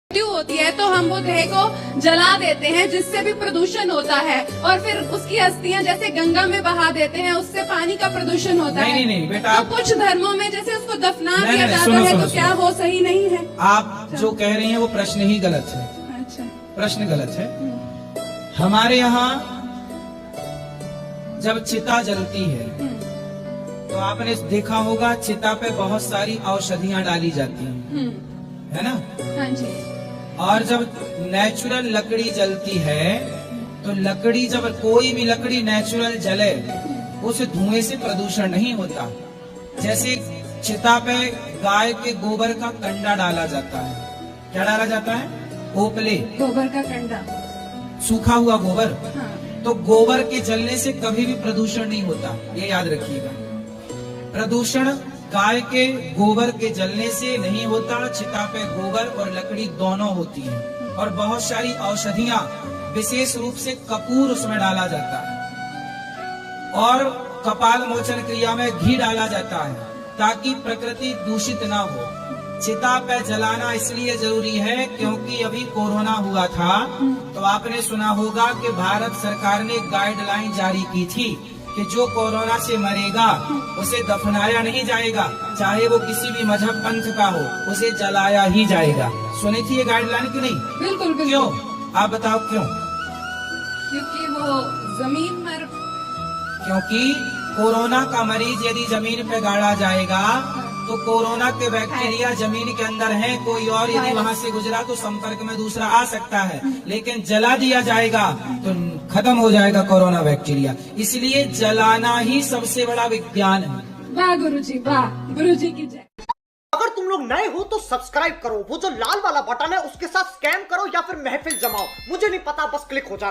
मृत्यु होती है तो हम वो देह को जला देते हैं, जिससे भी प्रदूषण होता है, और फिर उसकी अस्थियां जैसे गंगा में बहा देते हैं, उससे पानी का प्रदूषण होता है। नहीं बेटा, तो कुछ धर्मों में जैसे उसको दफना नहीं, दिया नहीं, जाता सुनो, है, सुनो, तो क्या वो सही नहीं है? आप जो कह रही हैं वो प्रश्न ही गलत है। अच्छा, प्रश्न गलत है। हमारे यहाँ जब चिता जलती है तो आपने देखा होगा चिता पे बहुत सारी औषधियां डाली जाती हैं, है ना? हाँ जी। और जब नेचुरल लकड़ी जलती है तो लकड़ी, जब कोई भी लकड़ी नेचुरल जले उस धुएं से प्रदूषण नहीं होता। जैसे चिता पे गाय के गोबर का कंडा डाला जाता है। क्या डाला जाता है? ओपले, गोबर का कंडा, सूखा हुआ गोबर। हाँ। तो गोबर के जलने से कभी भी प्रदूषण नहीं होता, ये याद रखिएगा। प्रदूषण गाय के गोबर के जलने से नहीं होता। चिता पे गोबर और लकड़ी दोनों होती है, और बहुत सारी औषधियां, विशेष रूप से कपूर उसमें डाला जाता है, और कपाल मोचन क्रिया में घी डाला जाता है ताकि प्रकृति दूषित ना हो। चिता पे जलाना इसलिए जरूरी है क्योंकि अभी कोरोना हुआ था, तो आपने सुना होगा कि भारत सरकार ने गाइडलाइन जारी की थी कि जो कोरोना से मरेगा उसे दफनाया नहीं जाएगा, चाहे वो किसी भी मजहब पंथ का हो, उसे जलाया ही जाएगा। सुनी थी ये गाइडलाइन की नहीं? बिल्कुल बिल्कुल। क्यों? आप बताओ क्यों? क्योंकि वो जमीन पर, क्योंकि कोरोना का मरीज यदि जमीन पे गाड़ा जाएगा तो कोरोना के बैक्टीरिया जमीन के अंदर है, कोई और यदि वहाँ से गुजरा तो संपर्क में दूसरा आ सकता है, लेकिन जला दिया जाएगा तो खत्म हो जाएगा कोरोना बैक्टीरिया। इसलिए जलाना ही सबसे बड़ा विज्ञान है। वाह गुरुजी, वाह गुरुजी की जय। अगर तुम लोग नए हो तो सब्सक्राइब करो, वो जो लाल वाला बटन है उसके साथ स्कैम करो या फिर महफिल जमाओ, मुझे नहीं पता, बस क्लिक हो जाना।